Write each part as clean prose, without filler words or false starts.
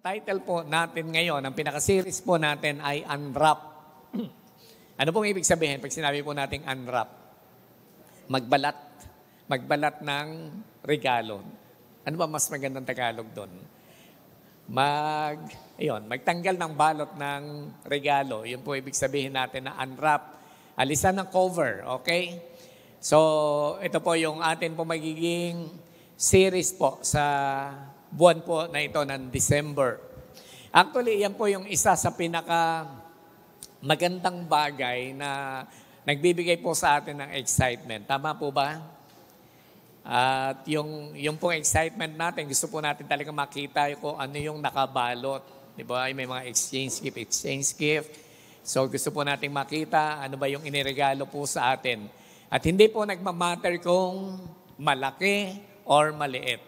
title po natin ngayon, ang pinaka-series po natin ay Unwrap. Ano pong ibig sabihin pag sinabi po nating unwrap? Magbalat. Magbalat ng regalo. Ano ba mas magandang Tagalog doon? Magtanggal ng balot ng regalo. Yun po ibig sabihin natin na unwrap. Alisan ng cover, okay? So, ito po yung atin po magiging series po sa buwan po na ito ng December. Actually, yan po yung isa sa pinaka magandang bagay na nagbibigay po sa atin ng excitement. Tama po ba? At yung pong excitement natin, gusto po natin talaga makita kung ano yung nakabalot. Di ba? May mga exchange gift. So gusto po natin makita ano ba yung iniregalo po sa atin. At hindi po nagmamatter kung malaki or maliit.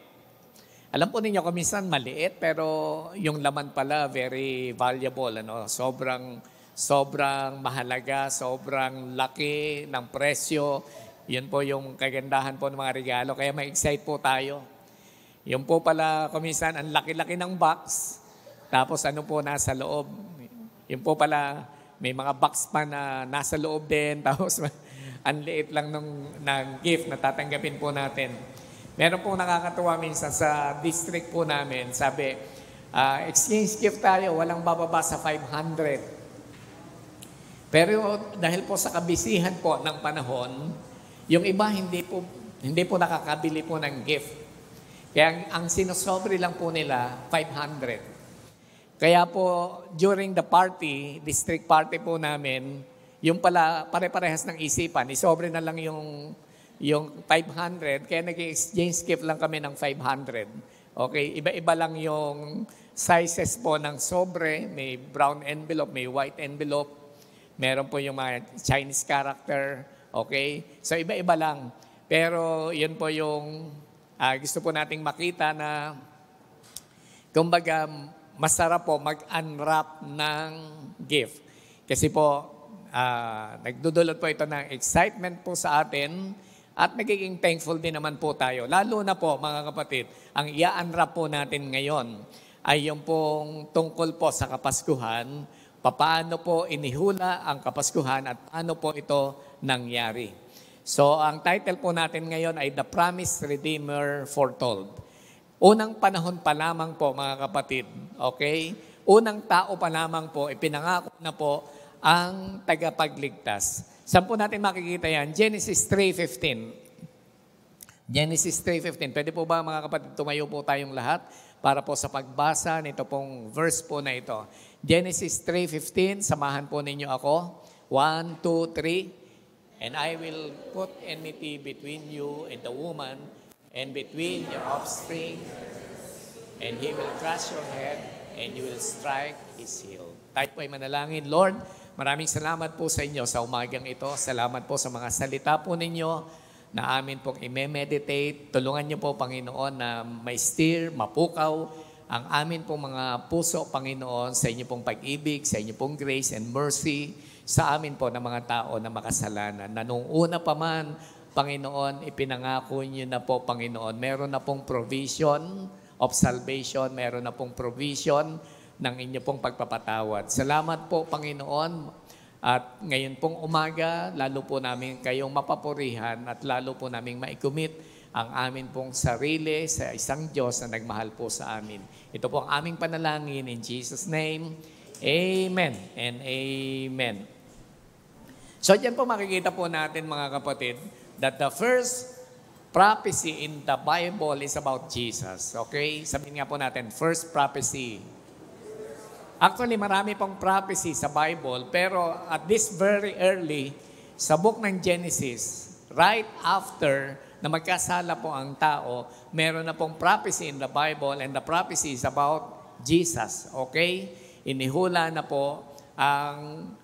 Alam po ninyo kung minsan maliit pero yung laman pala very valuable. Sobrang mahalaga, sobrang laki ng presyo. Yun po yung kagandahan po ng mga regalo. Kaya ma-excite po tayo. Yung po pala kung minsan ang laki-laki ng box. Tapos ano po nasa loob. Yung po pala may mga box pa na nasa loob din. Tapos ang liit lang ng gift na tatanggapin po natin. Meron pong nakakatuwa minsan sa district po namin. Sabi, exchange gift tayo, walang bababa sa 500. Pero dahil po sa kabisihan po ng panahon, yung iba hindi po nakakabili po ng gift. Kaya ang sinosobre lang po nila, 500. Kaya po, during the party, district party po namin, yung pala pare-parehas ng isipan, isobre na lang yung 500, kaya nag-exchange gift lang kami ng 500. Okay, iba-iba lang yung sizes po ng sobre. May brown envelope, may white envelope. Meron po yung mga Chinese character. Okay, so iba-iba lang. Pero yun po yung gusto po nating makita na kumbaga masarap po mag-unwrap ng gift. Kasi po nagdudulot po ito ng excitement po sa atin. At nagiging thankful din naman po tayo. Lalo na po mga kapatid, ang i-unwrap po natin ngayon ay yung pong tungkol po sa Kapaskuhan, paano po inihula ang Kapaskuhan at paano po ito nangyari. So ang title po natin ngayon ay The Promised Redeemer Foretold. Unang panahon pa lamang po mga kapatid, okay? Unang tao pa lamang po, ipinangako na po ang tagapagligtas. Saan po natin makikita yan? Genesis 3:15. Genesis 3:15. Pwede po ba mga kapatid, tumayo po tayong lahat para po sa pagbasa nito pong verse po na ito. Genesis 3:15, samahan po ninyo ako. 1, 2, 3. And I will put enmity between you and the woman, and between your offspring, and he will crush your head, and you will strike his heel. Tayo po ay manalangin. Lord, maraming salamat po sa inyo sa umagang ito. Salamat po sa mga salita po ninyo na amin pong i-meditate. Tulungan niyo po, Panginoon, na may steer, mapukaw ang amin pong mga puso, Panginoon, sa inyo pong pag-ibig, sa inyo pong grace and mercy, sa amin po na mga tao na makasalanan. Na nung una pa man, Panginoon, ipinangako niyo na po, Panginoon, meron na pong provision of salvation, meron na pong provision ng inyo pong pagpapatawad. Salamat po, Panginoon. At ngayon pong umaga, lalo po namin kayong mapapurihan at lalo po namin maikumit ang amin pong sarili sa isang Diyos na nagmahal po sa amin. Ito po ang aming panalangin in Jesus' name. Amen and amen. So dyan po makikita po natin mga kapatid that the first prophecy in the Bible is about Jesus. Okay? Sabihin nga po natin, first prophecy. Actually, marami pong prophecy sa Bible, pero at this very early, sa book ng Genesis, right after na magkasala po ang tao, meron na pong prophecy in the Bible, and the prophecy is about Jesus. Okay? Inihula na po ang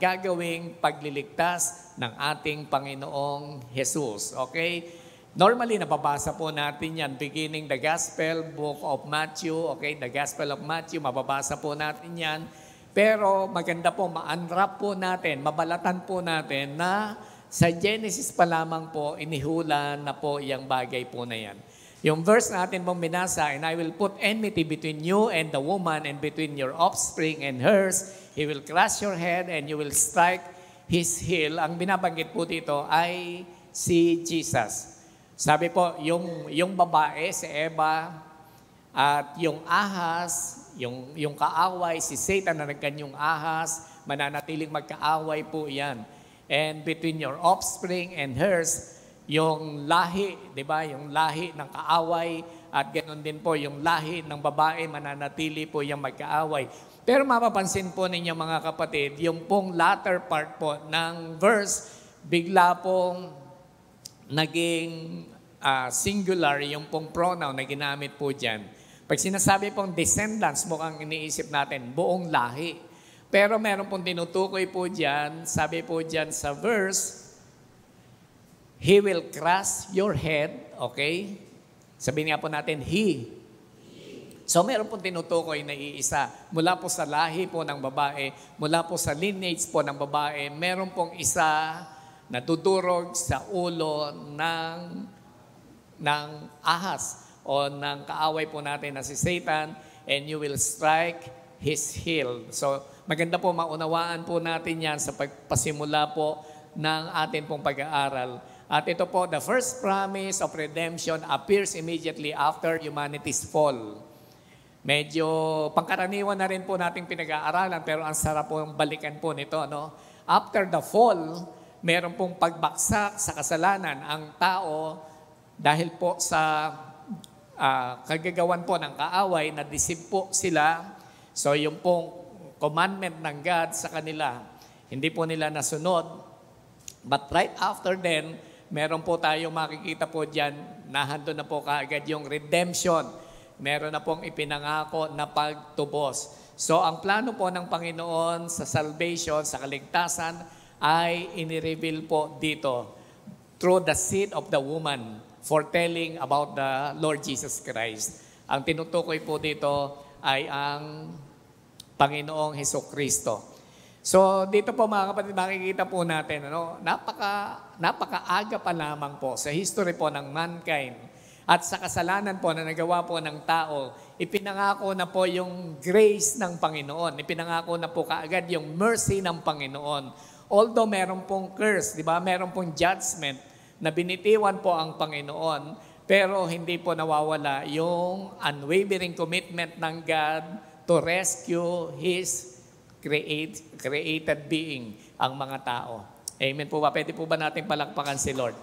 gagawing pagliligtas ng ating Panginoong Jesus. Okay? Normally, nababasa po natin yan, beginning the Gospel, Book of Matthew, okay, the Gospel of Matthew, mababasa po natin yan. Pero maganda po, ma-unwrap po natin, mabalatan po natin na sa Genesis pa lamang po, inihula na po yung bagay po na yan. Yung verse natin mong binasa, and I will put enmity between you and the woman and between your offspring and hers. He will crush your head and you will strike his heel. Ang binabanggit po dito ay si Jesus. Sabi po, yung babae, si Eva, at yung ahas, yung kaaway, si Satan na nagkanyang ahas, mananatiling magkaaway po yan. And between your offspring and hers, yung lahi, di ba? Yung lahi ng kaaway at ganoon din po yung lahi ng babae, mananatili po yung magkaaway. Pero mapapansin po ninyo mga kapatid, yung pong latter part po ng verse, bigla pong naging singular yung pong pronoun na ginamit po dyan. Pag sinasabi pong descendants, mukhang iniisip natin, buong lahi. Pero meron pong tinutukoy po dyan, sabi po dyan sa verse, He will crush your head, okay? Sabihin nga po natin, He. So meron pong tinutukoy na iisa. Mula po sa lahi po ng babae, mula po sa lineage po ng babae, meron pong isa na tudurog sa ulo ng ahas o ng kaaway po natin na si Satan, and you will strike his heel. So maganda po maunawaan po natin yan sa pagpasimula po ng atin pong pag-aaral. At ito po, the first promise of redemption appears immediately after humanity's fall. Medyo pangkaraniwan na rin po nating pinag-aaralan, pero ang sarap po ang balikan po nito. No? After the fall, meron pong pagbaksak sa kasalanan. Ang tao, dahil po sa kagagawan po ng kaaway, na-deceive po sila. So yung pong commandment ng God sa kanila, hindi po nila nasunod. But right after then, meron po tayong makikita po dyan, nahando na po kaagad yung redemption. Meron na pong ipinangako na pagtubos. So ang plano po ng Panginoon sa salvation, sa kaligtasan, ay inireveal po dito through the seed of the woman, foretelling about the Lord Jesus Christ. Ang tinutukoy po dito ay ang Panginoong Hesukristo. So dito po mga kapatid, makikita po natin, napakaaga pa lamang po sa history po ng mankind at sa kasalanan po na nagawa po ng tao, ipinangako na po yung grace ng Panginoon. Ipinangako na po kaagad yung mercy ng Panginoon. Although meron pong curse, di ba? Meron pong judgment na binitiwan po ang Panginoon, pero hindi po nawawala yung unwavering commitment ng God to rescue His created being, ang mga tao. Amen po ba? Pwede po ba natin palakpakan si Lord?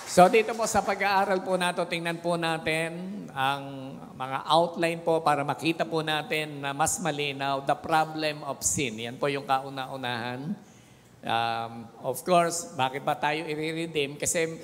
So dito po sa pag-aaral po natin, tingnan po natin ang mga outline po para makita po natin na mas malinaw, the problem of sin. Yan po yung kauna-unahan. Of course, bakit ba tayo i-redeem? Kasi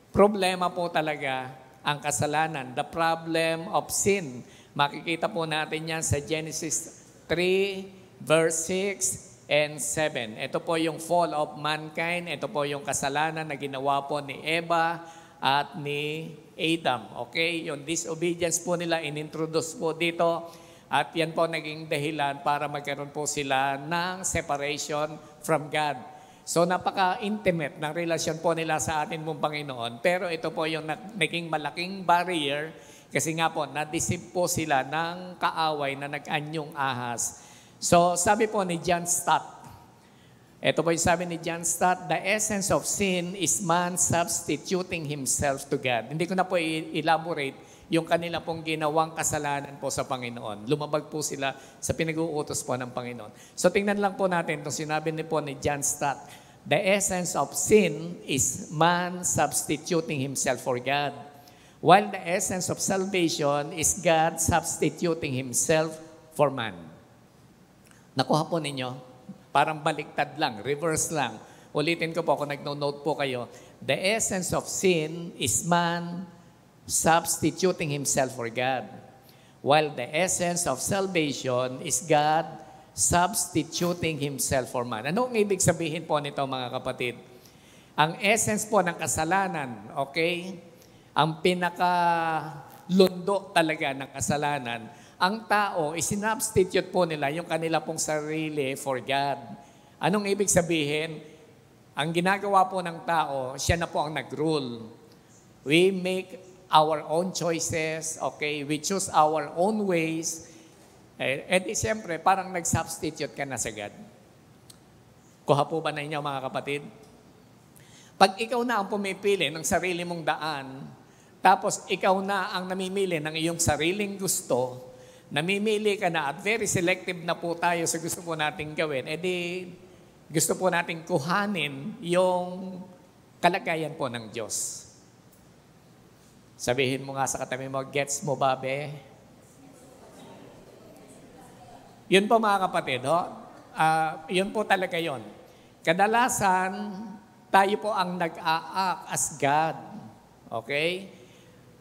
problema po talaga ang kasalanan, the problem of sin. Makikita po natin yan sa Genesis 3, verse 6 and 7. Ito po yung fall of mankind. Ito po yung kasalanan na ginawa po ni Eva at ni Adam. Okay? Yung disobedience po nila, inintroduce po dito. At yan po naging dahilan para magkaroon po sila ng separation from God. So napaka-intimate ng relasyon po nila sa atin pong Panginoon. Pero ito po yung naging malaking barrier. Kasi nga po, na-deceive po sila ng kaaway na nag-anyong ahas. So, sabi po ni John Stott, ito po yung sabi ni John Stott, the essence of sin is man substituting himself to God. Hindi ko na po elaborate yung kanila pong ginawang kasalanan po sa Panginoon. Lumabag po sila sa pinag-uutos po ng Panginoon. So, tingnan lang po natin itong sinabi ni John Stott. The essence of sin is man substituting himself for God. While the essence of salvation is God substituting Himself for man. Nakuha po ninyo? Parang baliktad lang, reverse lang. Ulitin ko po kung nagno-note po kayo. The essence of sin is man substituting himself for God. While the essence of salvation is God substituting Himself for man. Ano ang ibig sabihin po nito mga kapatid? Ang essence po ng kasalanan, okay? Ang pinaka-lundo talaga ng kasalanan, ang tao, isinubstitute po nila yung kanila pong sarili for God. Anong ibig sabihin? Ang ginagawa po ng tao, siya na po ang nag-rule. We make our own choices, okay? We choose our own ways. Eh di siyempre, parang nag-substitute ka na sa God. Kuha po ba na inyo mga kapatid? Pag ikaw na ang pumipili ng sarili mong daan, tapos ikaw na ang namimili ng iyong sariling gusto, namimili ka na at very selective na po tayo sa gusto po nating gawin, edi gusto po nating kuhanin yung kalagayan po ng Diyos. Sabihin mo nga sa katabi mo, gets mo ba, be? Yun po mga kapatid, yun po talaga yun. Kadalasan, tayo po ang nag-a-act as God. Okay?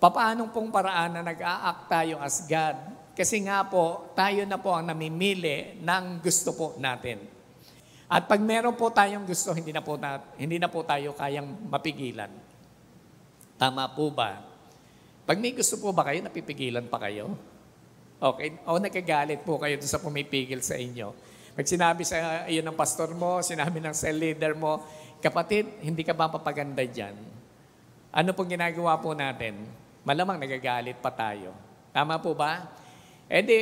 Paano pong paraan na nag-a-act tayo as God? Kasi nga po, tayo na po ang namimili ng gusto po natin. At pag meron po tayong gusto, hindi na po tayo kayang mapigilan. Tama po ba? Pag may gusto po ba kayo, napipigilan pa kayo? Okay? O nagkagalit po kayo doon sa pumipigil sa inyo. Pag sinabi sa iyo ng pastor mo, sinabi ng cell leader mo, kapatid, hindi ka ba papaganda dyan? Ano pong ginagawa po natin? Malamang nagagalit pa tayo. Tama po ba? E di,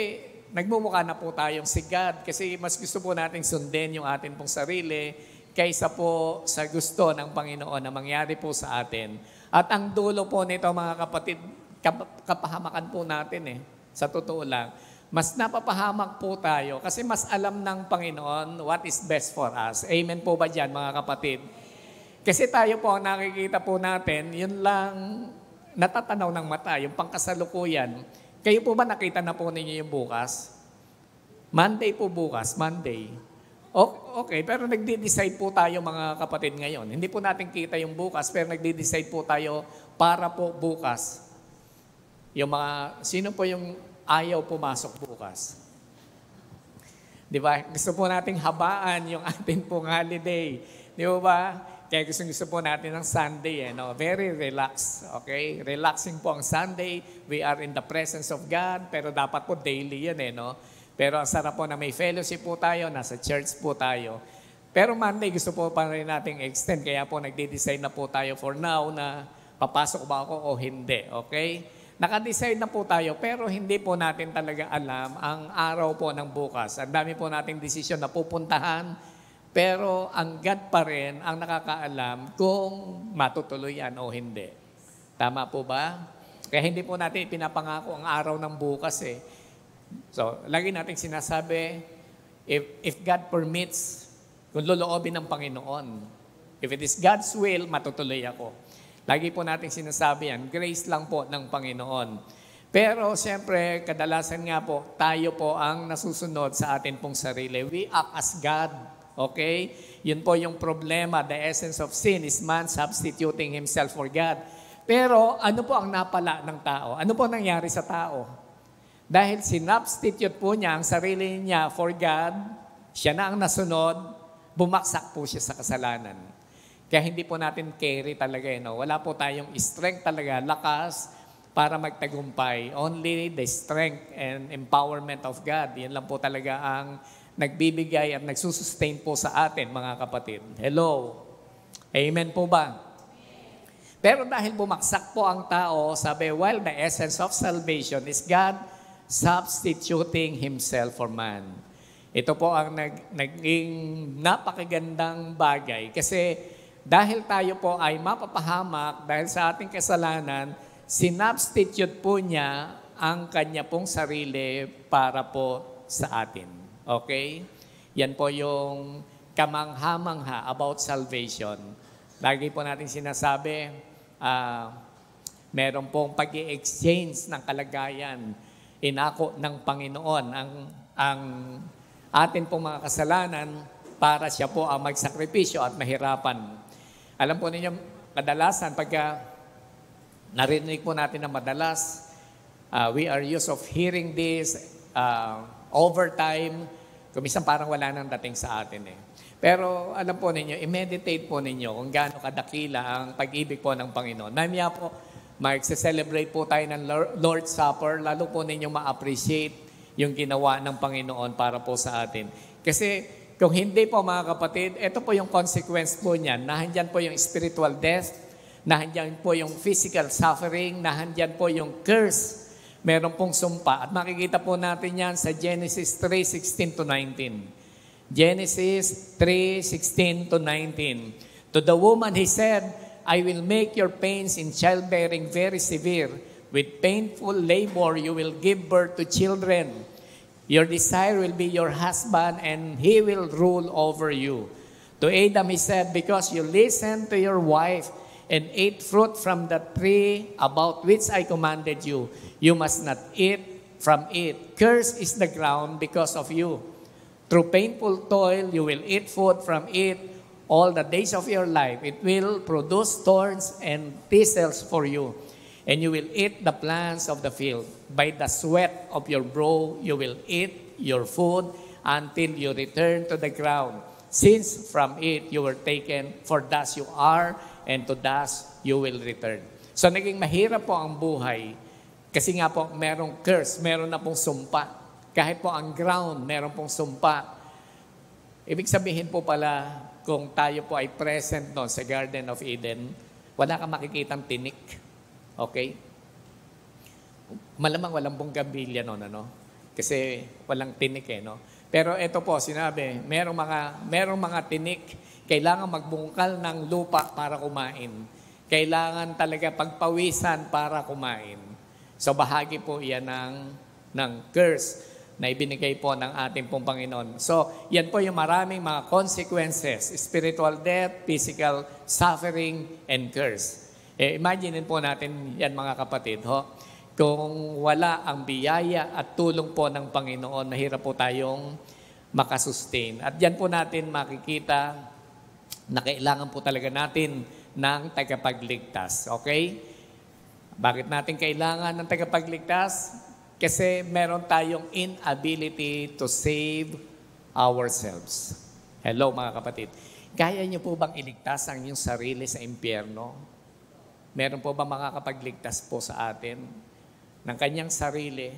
nagmumukha na po tayong si God kasi mas gusto po nating sundin yung atin pong sarili kaysa po sa gusto ng Panginoon na mangyari po sa atin. At ang dulo po nito mga kapatid, kapahamakan po natin sa totoo lang. Mas napapahamak po tayo kasi mas alam ng Panginoon what is best for us. Amen po ba dyan mga kapatid? Kasi tayo po ang nakikita po natin, yun lang natatanaw ng mata, yung pangkasalukuyan. Kayo po ba nakita na po ninyo yung bukas? Monday po bukas, Monday. Okay, pero nagde-decide po tayo mga kapatid ngayon. Hindi po natin kita yung bukas, pero nagde-decide po tayo para po bukas. Yung sino po yung ayaw pumasok bukas? Di ba? Gusto po nating habaan yung ating pong holiday. Di ba? Kaya gusto po natin ng Sunday, no? Very relaxed, okay? Relaxing po ang Sunday. We are in the presence of God, pero dapat po daily yan, no? Pero ang sarap po na may fellowship po tayo, nasa church po tayo. Pero Monday, gusto po pa rin nating extend. Kaya po nagde-decide na po tayo for now na papasok ba ako o hindi, okay? Naka-decide na po tayo, pero hindi po natin talaga alam ang araw po ng bukas. Ang dami po nating desisyon na pupuntahan, pero ang God pa rin ang nakakaalam kung matutuloy yan o hindi. Tama po ba? Kaya hindi po natin pinapangako ang araw ng bukas So, lagi natin sinasabi, if God permits, kung loloobin ng Panginoon, if it is God's will, matutuloy ako. Lagi po natin sinasabi yan, grace lang po ng Panginoon. Pero siyempre, kadalasan nga po, tayo po ang nasusunod sa atin pong sarili. We act as God. Okay? Yun po yung problema. The essence of sin is man substituting himself for God. Pero ano po ang napala ng tao? Ano po nangyari sa tao? Dahil sinubstitute po niya ang sarili niya for God, siya na ang nasunod, bumaksak po siya sa kasalanan. Kaya hindi po natin carry talaga. Wala po tayong strength talaga, lakas para magtagumpay. Only the strength and empowerment of God. Yan lang po talaga ang nagbibigay at nagsusustain po sa atin, mga kapatid. Hello? Amen po ba? Pero dahil bumaksak po ang tao, sabi, while the essence of salvation is God substituting Himself for man. Ito po ang naging napakagandang bagay kasi dahil tayo po ay mapapahamak dahil sa ating kasalanan, sinubstitute po niya ang kanya pong sarili para po sa atin. Okay? Yan po yung kamangha-mangha about salvation. Lagi po natin sinasabi, meron pong pag-i-exchange ng kalagayan. Inako ng Panginoon ang atin pong mga kasalanan para siya po ang magsakripisyo at mahirapan. Alam po ninyo, kadalasan pagka narinig po natin na madalas, we are used of hearing this over time, kumisan parang wala nang dating sa atin Pero alam po ninyo, i-meditate po ninyo kung gaano kadakila ang pag-ibig po ng Panginoon. Namaya po, mag-celebrate po tayo ng Lord's Supper, lalo po ninyong ma-appreciate yung ginawa ng Panginoon para po sa atin. Kasi kung hindi po mga kapatid, ito po yung consequence po niyan. Nahandyan po yung spiritual death, nahandyan po yung physical suffering, nahandyan po yung curse, meron pong sumpa. At makikita po natin yan sa Genesis 3:16 to 19. Genesis 3:16 to 19. To the woman he said, I will make your pains in childbearing very severe. With painful labor you will give birth to children. Your desire will be your husband, and he will rule over you. To Adam he said, because you listened to your wife and ate fruit from the tree about which I commanded you, you must not eat from it. Cursed is the ground because of you. Through painful toil you will eat food from it all the days of your life. It will produce thorns and thistles for you, and you will eat the plants of the field. By the sweat of your brow you will eat your food until you return to the ground, since from it you were taken, for dust you are, and to dust you will return. So naging mahirap po ang buhay, kasi nga po merong curse, meron na pong sumpa. Kahit po ang ground, meron pong sumpa. Ibig sabihin po pala, kung tayo po ay present no, sa Garden of Eden, wala kang makikitang tinik. Okay? Malamang walang bonggambilya noon, ano? Kasi walang tinik eh, no? Pero ito po, sinabi, merong mga tinik, kailangan magbungkal ng lupa para kumain. Kailangan talaga pagpawisan para kumain. So bahagi po yan ng curse na ibinigay po ng ating pong Panginoon. So, yan po yung maraming mga consequences, spiritual death, physical suffering, and curse. Imagine po natin yan mga kapatid, kung wala ang biyaya at tulong po ng Panginoon, mahirap po tayong makasustain. At yan po natin makikita na kailangan po talaga natin ng tagapagligtas. Okay? Bakit natin kailangan ng tagapagligtas? Kasi meron tayong inability to save ourselves. Hello mga kapatid. Kaya niyo po bang iligtas ang inyong sarili sa impyerno? Meron po ba makakapagligtas po sa atin ng kanyang sarili,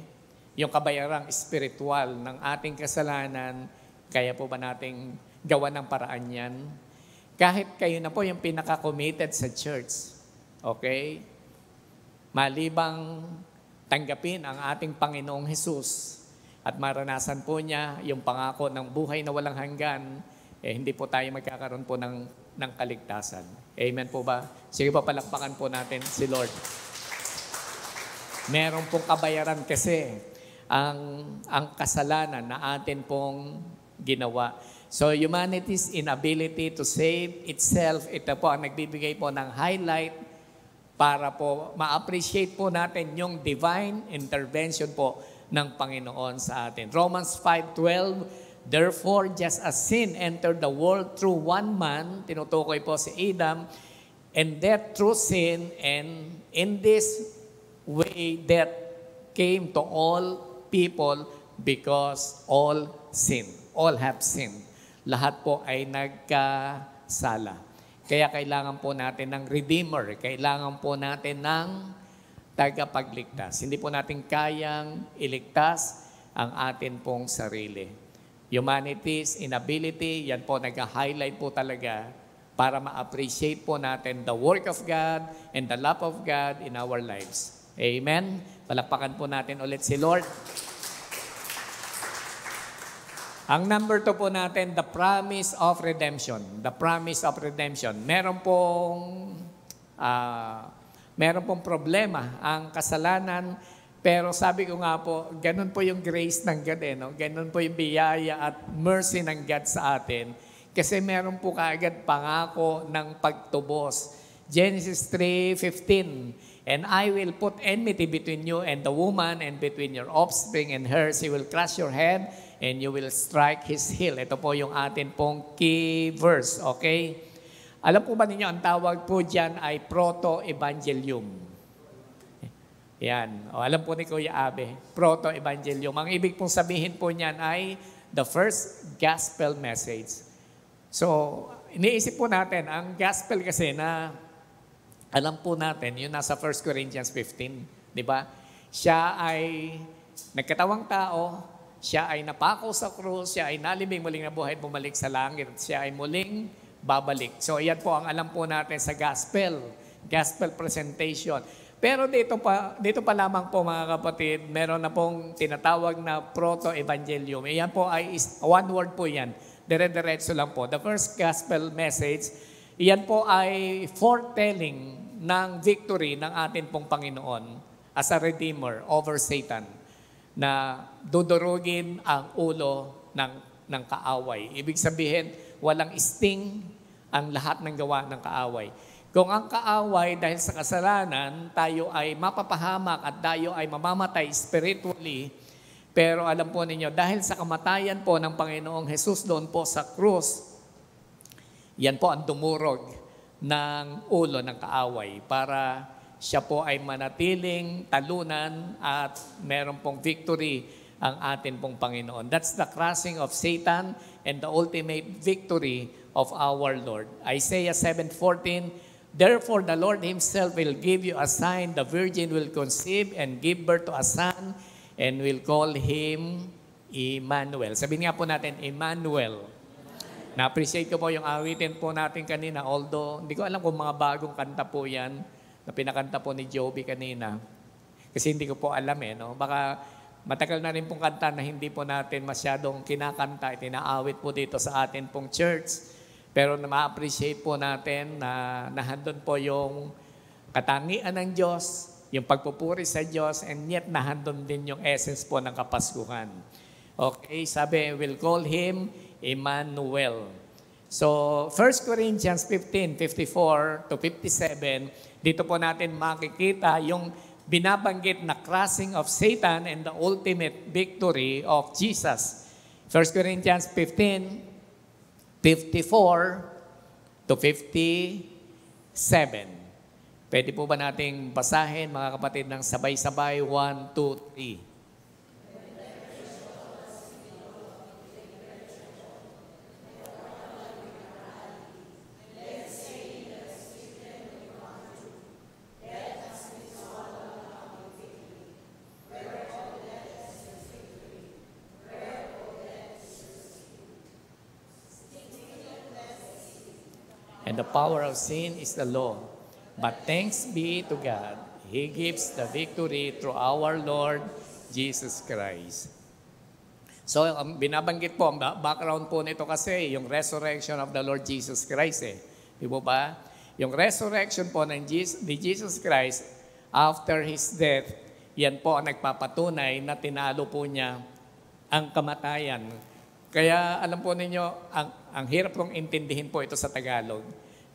yung kabayarang espiritual ng ating kasalanan? Kaya po ba nating gawa ng paraan yan? Kahit kayo na po yung pinaka-committed sa church, okay? Malibang tanggapin ang ating Panginoong Hesus at maranasan po niya yung pangako ng buhay na walang hanggan, hindi po tayo magkakaroon po ng kaligtasan. Amen po ba? Sige po, palakpakan po natin si Lord. Meron pong kabayaran kasi ang kasalanan na atin pong ginawa. So humanity's inability to save itself, ito po ang nagbibigay po ng highlight para po ma-appreciate po natin yung divine intervention po ng Panginoon sa atin. Romans 5:12, therefore, just as sin entered the world through one man, tinutukoy po si Adam, and death through sin, and in this way death came to all people because all sin. All have sinned. Lahat po ay nagkasala. Kaya kailangan po natin ng Redeemer. Kailangan po natin ng tagapagligtas. Hindi po natin kayang iligtas ang atin pong sarili. Humanity's inability, yan po nag-highlight po talaga para ma-appreciate po natin the work of God and the love of God in our lives. Amen? Palakpakan po natin ulit si Lord. Ang number 2 po natin, the promise of redemption. The promise of redemption. Meron pong problema ang kasalanan, pero sabi ko nga po, ganun po yung grace ng God. Ganun po yung biyaya at mercy ng God sa atin. Kasi meron po kaagad pangako ng pagtubos. Genesis 3:15, and I will put enmity between you and the woman, and between your offspring and hers. He will crush your head, and you will strike his heel. Ito po yung atin pong key verse, okay? Alam po ba ninyo, ang tawag po dyan ay proto-evangelium. Yan. O, alam po ni Kuya Abe, proto-evangelium. Ang ibig pong sabihin po niyan ay the first gospel message. So, iniisip po natin, ang gospel kasi na alam po natin, yun nasa 1 Corinthians 15, di ba? Siya ay nagkatawang tao, siya ay napako sa krus, siya ay nalibing muling nabuhay at bumalik sa langit, at siya ay muling babalik. So, yan po ang alam po natin sa gospel. gospel presentation. Pero dito pa lamang po mga kapatid, meron na pong tinatawag na proto-evangelium. Iyan po ay one word po yan. Dire-diretso lang po. The first gospel message, iyan po ay foretelling ng victory ng atin pong Panginoon as a redeemer over Satan na dudurugin ang ulo ng kaaway. Ibig sabihin, walang sting ang lahat ng gawa ng kaaway. Kung ang kaaway dahil sa kasalanan, tayo ay mapapahamak at tayo ay mamamatay spiritually, pero alam po ninyo, dahil sa kamatayan po ng Panginoong Jesus doon po sa krus, yan po ang dumurog ng ulo ng kaaway para siya po ay manatiling talunan at meron pong victory ang atin pong Panginoon. That's the crushing of Satan and the ultimate victory of our Lord. Isaiah 7:14, therefore, the Lord Himself will give you a sign. The virgin will conceive and give birth to a son and will call him Emmanuel. Sabihin nga po natin, Emmanuel. Na-appreciate ko po yung awitin po natin kanina. Although, hindi ko alam kung mga bagong kanta po yan na pinakanta po ni Joby kanina. Kasi hindi ko po alam no? Baka matagal na rin pong kanta na hindi po natin masyadong kinakanta, itinaawit po dito sa atin pong church. Pero ma-appreciate po natin na nahandun po yung katangian ng Diyos, yung pagpupuri sa Diyos, and yet nahandun din yung essence po ng Kapaskuhan. Okay, sabi, we'll call Him Emmanuel. So, 1 Corinthians 15:54 to 57, dito po natin makikita yung binabanggit na crushing of Satan and the ultimate victory of Jesus. 1 Corinthians 15:54 to 57. Pwede po ba nating basahin, mga kapatid, ng sabay-sabay? 1, 2, 3. And the power of sin is the law. But thanks be to God, He gives the victory through our Lord Jesus Christ. So, binabanggit po, ang background po nito kasi, yung resurrection of the Lord Jesus Christ Di ba ba? Yung resurrection po ni Jesus Christ after His death, yan po ang nagpapatunay na tinalo po niya ang kamatayan. Kaya alam po ninyo, ang hirap kong intindihin po ito sa Tagalog.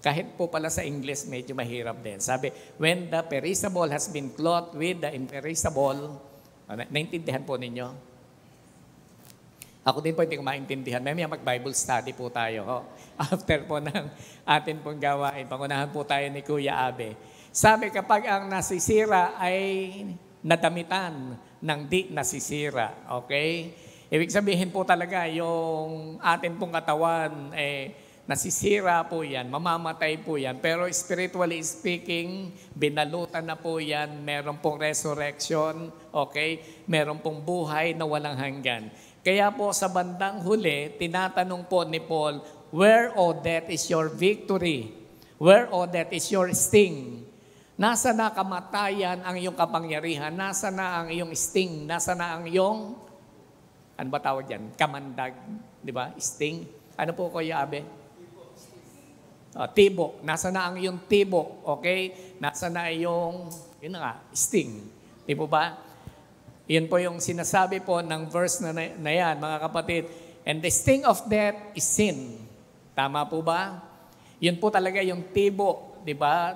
Kahit po pala sa English, medyo mahirap din. Sabi, when the perishable has been clothed with the imperishable, naintindihan po ninyo? Ako din po hindi ko maintindihan. May mag-Bible study po tayo. After po ng atin pong gawain, pangunahan po tayo ni Kuya Abe. Sabi, kapag ang nasisira ay nadamitan ng di nasisira. Okay? Ibig sabihin po talaga, yung atin pong katawan, nasisira po yan, mamamatay po yan. Pero spiritually speaking, binalutan na po yan, meron pong resurrection, okay? Meron pong buhay na walang hanggan. Kaya po sa bandang huli, tinatanong po ni Paul, where, O death, is your victory? Where, O death, is your sting? Nasa na kamatayan ang iyong kapangyarihan? Nasa na ang iyong sting? Nasa na ang iyong ano ba tawag yan? Kamandag. Di ba? Sting. Ano po, Kuya Abe? Tibok. Nasa na ang iyong tibok. Okay? Nasa na yung, yun nga, sting. Di po ba? Yun po yung sinasabi po ng verse na yan, mga kapatid. And the sting of death is sin. Tama po ba? Yun po talaga yung tibok, di ba?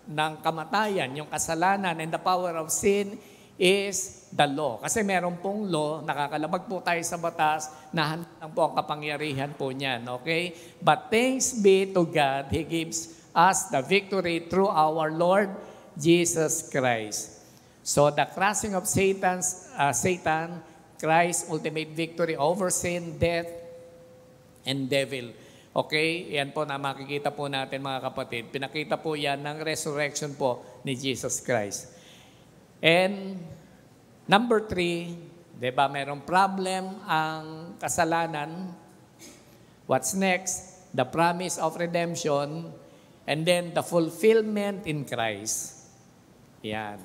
Ng kamatayan, yung kasalanan, and the power of sin is the law. Kasi meron pong law, nakakalabag po tayo sa batas, nahanap po ang kapangyarihan po niyan. Okay? But thanks be to God, He gives us the victory through our Lord Jesus Christ. So the crushing of Satan, Christ's ultimate victory over sin, death, and devil. Okay? Yan po na makikita po natin, mga kapatid. Pinakita po yan ng resurrection po ni Jesus Christ. And number 3, diba, mayroong problem ang kasalanan. What's next? The promise of redemption. And then the fulfillment in Christ. Yan.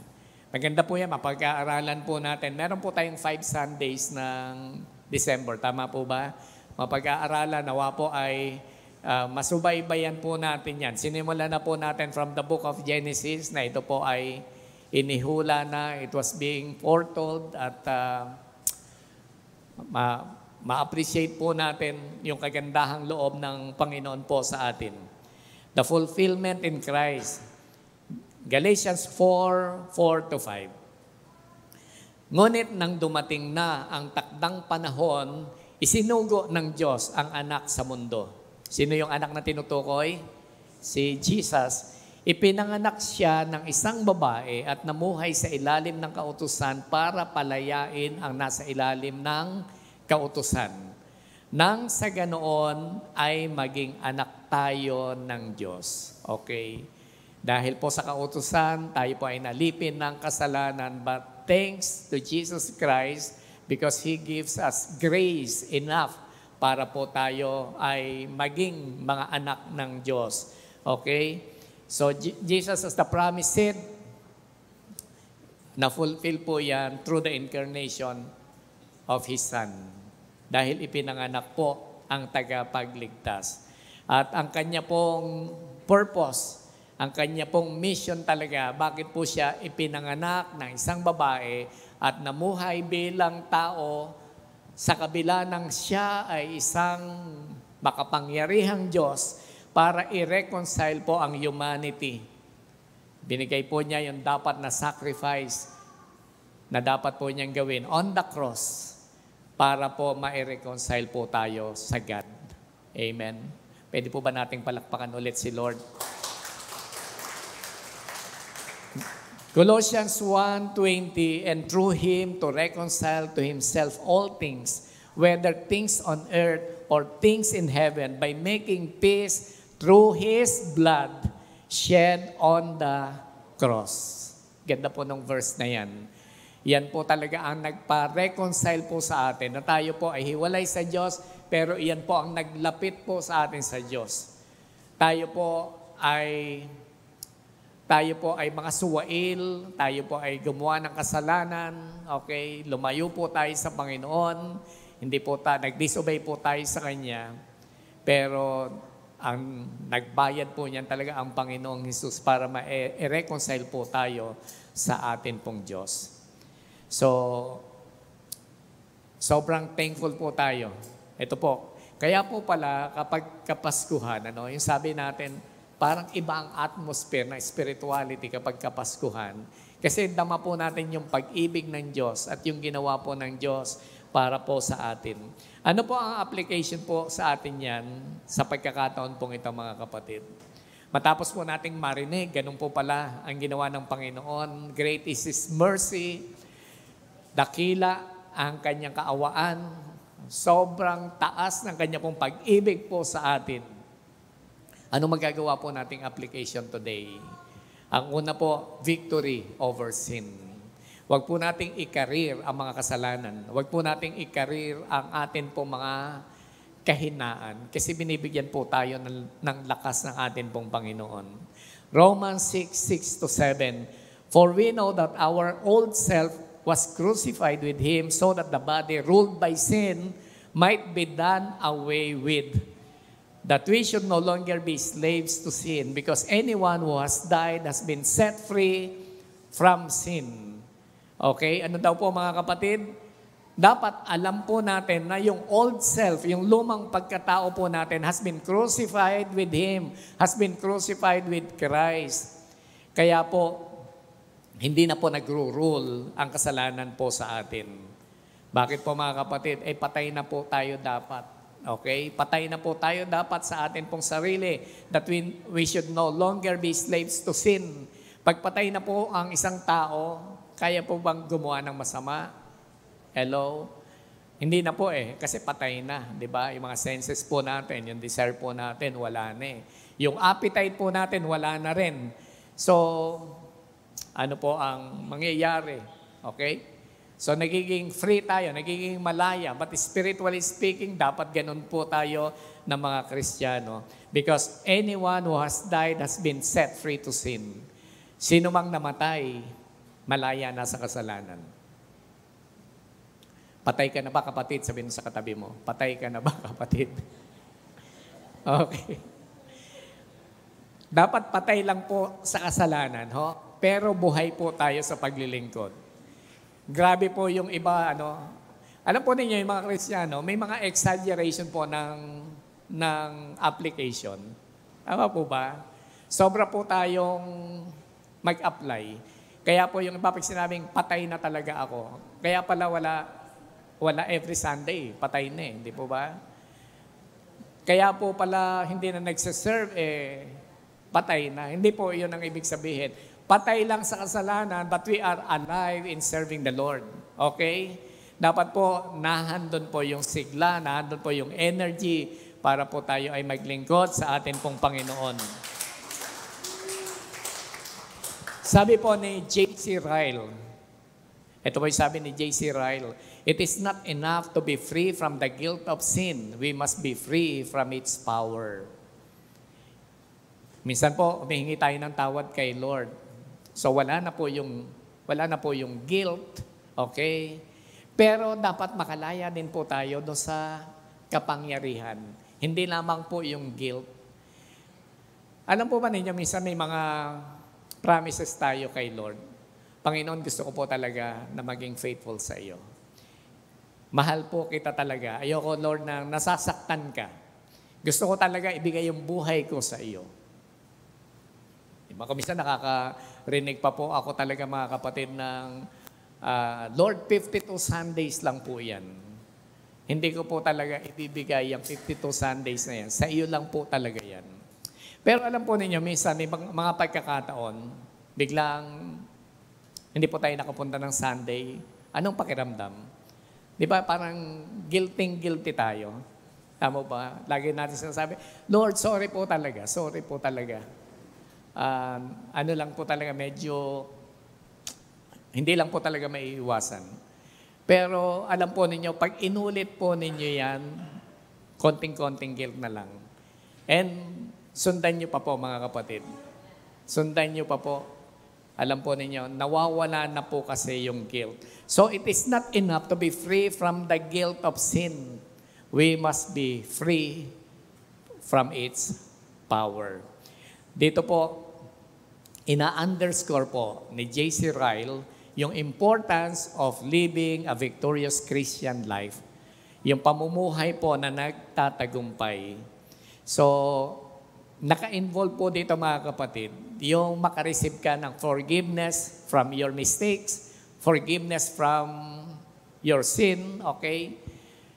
Maganda po yan, mapag-aaralan po natin. Meron po tayong 5 Sundays ng December. Tama po ba? Mapag-aaralan, nawa po ay masubaybayan po natin yan. Sinimula na po natin from the book of Genesis na ito po ay inihula na, it was being foretold at ma-appreciate po natin yung kagandahang loob ng Panginoon po sa atin. The fulfillment in Christ. Galatians 4:4-5. Ngunit nang dumating na ang takdang panahon, isinugo ng Diyos ang anak sa mundo. Sino yung anak na tinutukoy? Si Jesus. Ipinanganak siya ng isang babae at namuhay sa ilalim ng kautusan para palayain ang nasa ilalim ng kautusan. Nang sa ganoon ay maging anak tayo ng Diyos. Okay? Dahil po sa kautusan, tayo po ay nalipin ng kasalanan. But thanks to Jesus Christ, because He gives us grace enough para po tayo ay maging mga anak ng Diyos. Okay? So, Jesus as the promised seed, na-fulfill po yan through the incarnation of His Son. Dahil ipinanganak po ang tagapagligtas. At ang kanya pong purpose, ang kanya pong mission talaga, bakit po siya ipinanganak ng isang babae at namuhay bilang tao sa kabila ng siya ay isang makapangyarihang Diyos para i-reconcile po ang humanity. Binigay po niya yung dapat na sacrifice na dapat po niyang gawin on the cross para po ma-reconcile po tayo sa God. Amen. Pwede po ba nating palakpakan ulit si Lord? Colossians 1:20, and through Him to reconcile to Himself all things, whether things on earth or things in heaven, by making peace through His blood shed on the cross. Ganda po ng verse na yan. Yan po talaga ang nagpa-reconcile po sa atin, na tayo po ay hiwalay sa Diyos, pero iyan po ang naglapit po sa atin sa Diyos. Tayo po ay mga suwail, tayo po ay gumawa ng kasalanan, okay? Lumayo po tayo sa Panginoon, hindi po nag-disobey po tayo sa Kanya, pero ang nagbayad po niyan talaga ang Panginoong Hesus para ma-reconcile po tayo sa atin pong Diyos. So, sobrang thankful po tayo. Ito po, kaya po pala kapag Kapaskuhan, yung sabi natin, parang iba ang atmosphere ng spirituality kapag Kapaskuhan. Kasi dama po natin yung pag-ibig ng Diyos at yung ginawa po ng Diyos para po sa atin. Ano po ang application po sa atin yan sa pagkakataon pong ito, mga kapatid? Matapos po nating marinig, ganun po pala ang ginawa ng Panginoon. Great is His mercy, dakila ang Kanyang kaawaan, sobrang taas ng Kanya pong pag-ibig po sa atin. Ano magagawa po nating application today? Ang una po, victory over sin. Huwag po nating ikarir ang mga kasalanan. Huwag po nating ikarir ang atin po mga kahinaan. Kasi binibigyan po tayo ng lakas ng atin pong Panginoon. Romans 6:6-7. For we know that our old self was crucified with Him so that the body ruled by sin might be done away with. That we should no longer be slaves to sin, because anyone who has died has been set free from sin. Okay? Ano daw po, mga kapatid? Dapat alam po natin na yung old self, yung lumang pagkatao po natin has been crucified with Him, has been crucified with Christ. Kaya po, hindi na po nagro-rule ang kasalanan po sa atin. Bakit po, mga kapatid? Patay na po tayo dapat. Okay? Patay na po tayo dapat sa atin pong sarili, that we should no longer be slaves to sin. Pagpatay na po ang isang tao, kaya po bang gumawa ng masama? Hello? Hindi na po kasi patay na, di ba? Yung mga senses po natin, yung desire po natin, wala na Yung appetite po natin, wala na rin. So, ano po ang mangyayari? Okay? So nagiging free tayo, nagiging malaya. But spiritually speaking, dapat ganun po tayo ng mga Kristiyano. Because anyone who has died has been set free to sin. Sino mang namatay, malaya na sa kasalanan. Patay ka na ba, kapatid? Sabihin mo sa katabi mo, patay ka na ba, kapatid? Okay. Dapat patay lang po sa kasalanan, ho? Pero buhay po tayo sa paglilingkod. Grabe po yung iba, alam po ninyo, yung mga Kristiyano, may mga exaggeration po ng application. Tama po ba? Sobra po tayong mag-apply. Kaya po yung iba pag sinabing, patay na talaga ako. Kaya pala wala every Sunday, patay na hindi po ba? Kaya po pala hindi na nagsiserve, patay na. Hindi po yun ang ibig sabihin. Patay lang sa kasalanan, but we are alive in serving the Lord. Okay? Dapat po, nahandun po yung sigla, nahandun po yung energy para po tayo ay maglingkod sa atin pong Panginoon. Sabi po ni J.C. Ryle, ito po yung sabi ni J.C. Ryle, it is not enough to be free from the guilt of sin. We must be free from its power. Minsan po, humihingi tayo ng tawad kay Lord. So wala na po yung guilt, okay? Pero dapat makalaya din po tayo doon sa kapangyarihan. Hindi lamang po yung guilt. Alam po ba ninyo, minsan may mga promises tayo kay Lord. Panginoon, gusto ko po talaga na maging faithful sa iyo. Mahal po kita talaga. Ayoko, Lord, na nasasaktan ka. Gusto ko talaga ibigay yung buhay ko sa iyo. Diba? Kung minsan nakakarinig pa po ako talaga mga kapatid ng Lord, 52 Sundays lang po yan. Hindi ko po talaga ibibigay yung 52 Sundays na yan. Sa iyo lang po talaga yan. Pero alam po ninyo, minsan may mga pagkakataon, biglang hindi po tayo nakapunta ng Sunday. Anong pakiramdam? Di ba parang guilty tayo? Tama ba? Lagi natin sinasabi, Lord, sorry po talaga. Sorry po talaga. Ano lang po talaga, medyo hindi lang po talaga maiiwasan. Pero alam po ninyo, pag inulit po ninyo yan, konting-konting guilt na lang. And sundan nyo pa po mga kapatid. Sundan nyo pa po. Alam po ninyo, nawawala na po kasi yung guilt. So it is not enough to be free from the guilt of sin. We must be free from its power. Dito po, ina-underscore po ni J.C. Ryle yung importance of living a victorious Christian life. Yung pamumuhay po na nagtatagumpay. So, naka-involve po dito mga kapatid, yung makareceive ka ng forgiveness from your mistakes, forgiveness from your sin, okay?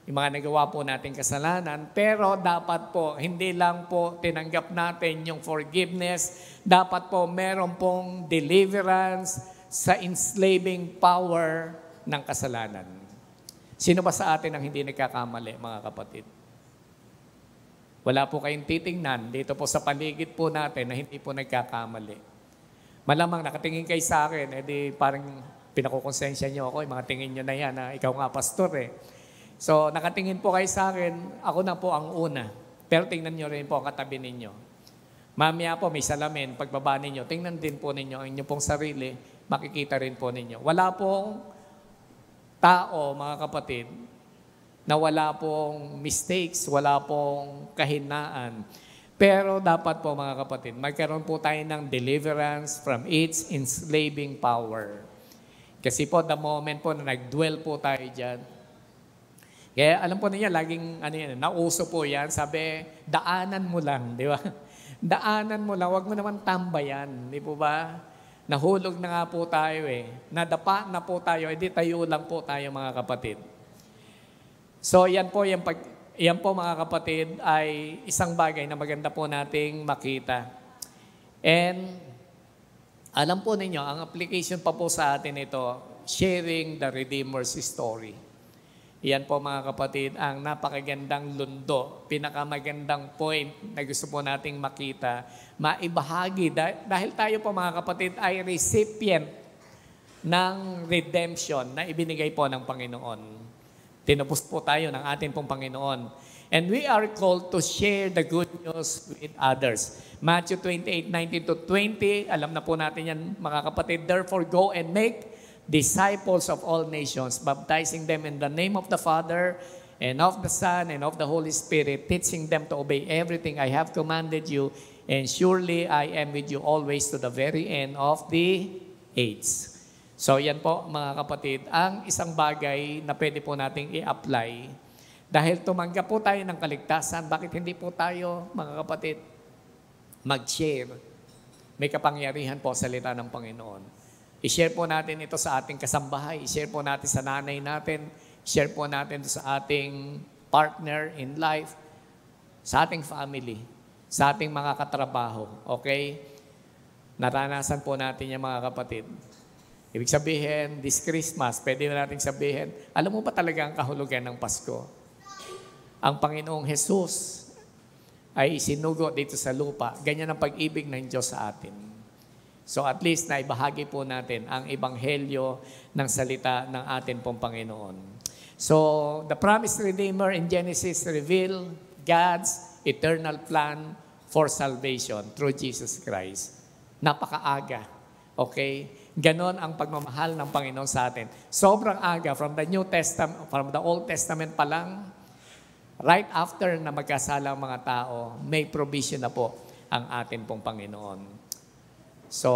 Yung mga nagawa po natin kasalanan, pero dapat po, hindi lang po tinanggap natin yung forgiveness, dapat po meron pong deliverance sa enslaving power ng kasalanan. Sino ba sa atin ang hindi nagkakamali, mga kapatid? Wala po kayong titingnan dito po sa paligid po natin na hindi po nagkakamali. Malamang nakatingin kayo sa akin, edi parang pinakukonsensya nyo ako, yung mga tingin nyo na yan, na ikaw nga pastor eh. So nakatingin po kayo sa akin, ako na po ang una. Pero tingnan nyo rin po ang katabi ninyo. Mamaya po may salamin, pagbaba ninyo, tingnan din po ninyo ang inyong pong sarili, makikita rin po ninyo. Wala pong tao, mga kapatid, na wala pong mistakes, wala pong kahinaan. Pero dapat po mga kapatid, magkaroon po tayo ng deliverance from its enslaving power. Kasi po, the moment po na nag-dwell po tayo dyan, kaya alam po niya, laging nauso po yan, sabi, daanan mo lang, di ba? Daanan mo lang, wag mo naman tambayan, di po ba? Nahulog na nga po tayo nadapa na po tayo, edi tayo lang po tayo mga kapatid. So yan po mga kapatid ay isang bagay na maganda po nating makita. And alam po ninyo, ang application pa po sa atin ito, sharing the Redeemer's story. Yan po mga kapatid, ang napakagandang lundo, pinakamagandang point na gusto po nating makita, maibahagi. Dahil tayo po mga kapatid ay recipient ng redemption na ibinigay po ng Panginoon. Tinubos po tayo ng ating pong Panginoon. And we are called to share the good news with others. Matthew 28:19-20, alam na po natin yan mga kapatid. Therefore, go and make disciples of all nations, baptizing them in the name of the Father, and of the Son, and of the Holy Spirit, teaching them to obey everything I have commanded you, and surely I am with you always to the very end of the age. So yan po mga kapatid, ang isang bagay na pwede po nating i-apply. Dahil tumanggap po tayo ng kaligtasan, bakit hindi po tayo mga kapatid mag-share? May kapangyarihan po sa salita ng Panginoon. I-share po natin ito sa ating kasambahay, i-share po natin sa nanay natin, i-share po natin ito sa ating partner in life, sa ating family, sa ating mga katrabaho. Okay? Naranasan po natin yung mga kapatid. Ibig sabihin, this Christmas, pwede natin sabihin, alam mo ba talaga ang kahulugan ng Pasko? Ang Panginoong Jesus ay isinugo dito sa lupa. Ganyan ang pag-ibig ng Diyos sa atin. So at least na ibahagi po natin ang ebanghelyo ng salita ng atin pong Panginoon. So the promised Redeemer in Genesis reveal God's eternal plan for salvation through Jesus Christ. Napakaaga. Okay? Ganon ang pagmamahal ng Panginoon sa atin. Sobrang aga from the New Testament, from the Old Testament pa lang, right after na magkasala ang mga tao, may provision na po ang atin pong Panginoon. So,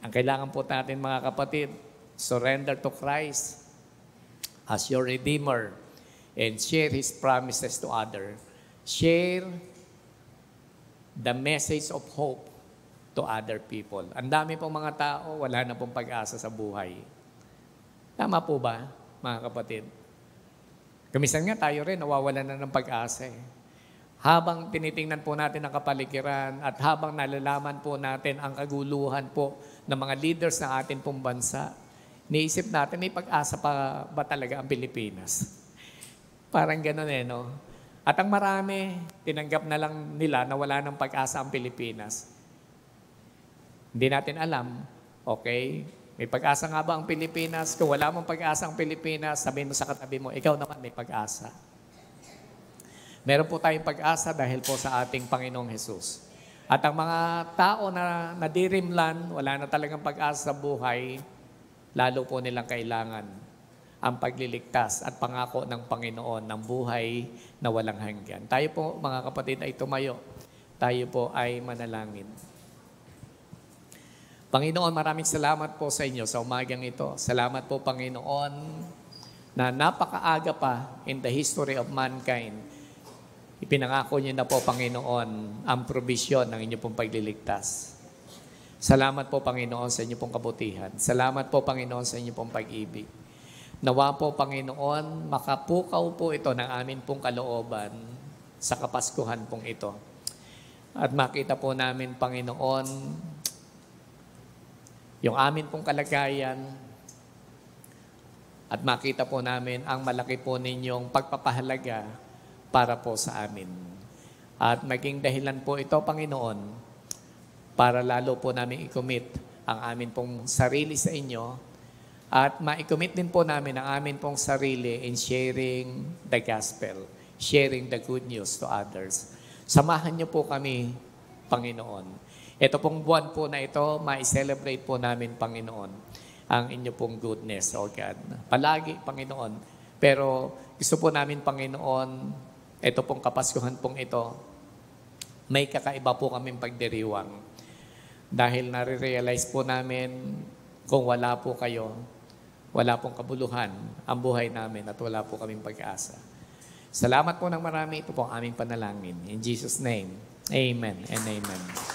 ang kailangan po natin mga kapatid, surrender to Christ as your Redeemer and share His promises to others. Share the message of hope to other people. Ang dami pong mga tao, wala na pong pag-asa sa buhay. Tama po ba, mga kapatid? Kumisan nga tayo rin, nawawalan na ng pag-asa eh. Habang tinitingnan po natin ang kapaligiran at habang nalalaman po natin ang kaguluhan po ng mga leaders ng atin pong bansa, niisip natin, may pag-asa pa ba talaga ang Pilipinas? Parang gano'n eh, no? At ang marami, tinanggap na lang nila na wala ng pag-asa ang Pilipinas. Hindi natin alam, okay? May pag-asa nga ba ang Pilipinas? Kung wala mong pag-asa ang Pilipinas, sabihin mo sa katabi mo, ikaw naman may pag-asa. Meron po tayong pag-asa dahil po sa ating Panginoong Jesus. At ang mga tao na nadirimlan, wala na talagang pag-asa sa buhay, lalo po nilang kailangan ang pagliligtas at pangako ng Panginoon ng buhay na walang hanggan. Tayo po, mga kapatid, ay tumayo. Tayo po ay manalangin. Panginoon, maraming salamat po sa inyo sa umagang ito. Salamat po, Panginoon, na napakaaga pa in the history of mankind. Ipinangako niyo na po, Panginoon, ang provision ng inyo pong pagliligtas. Salamat po, Panginoon, sa inyo pong kabutihan. Salamat po, Panginoon, sa inyo pong pag-ibig. Nawa po, Panginoon, makapukaw po ito ng amin pong kalooban sa Kapaskuhan pong ito. At makita po namin, Panginoon, yung amin pong kalagayan at makita po namin ang malaki po ninyong pagpapahalaga para po sa amin. At maging dahilan po ito, Panginoon, para lalo po namin i-commit ang amin pong sarili sa inyo at ma-commit din po namin ang amin pong sarili in sharing the gospel, sharing the good news to others. Samahan niyo po kami, Panginoon. Ito pong buwan po na ito, ma-celebrate po namin, Panginoon, ang inyo pong goodness, O God. Palagi, Panginoon. Pero gusto po namin, Panginoon, ito pong Kapaskuhan pong ito, may kakaiba po kaming pagdiriwang. Dahil nare-realize po namin, kung wala po kayo, wala pong kabuluhan ang buhay namin at wala po kaming pag-asa. Salamat po ng marami. Ito po ang aming panalangin. In Jesus' name, amen and amen.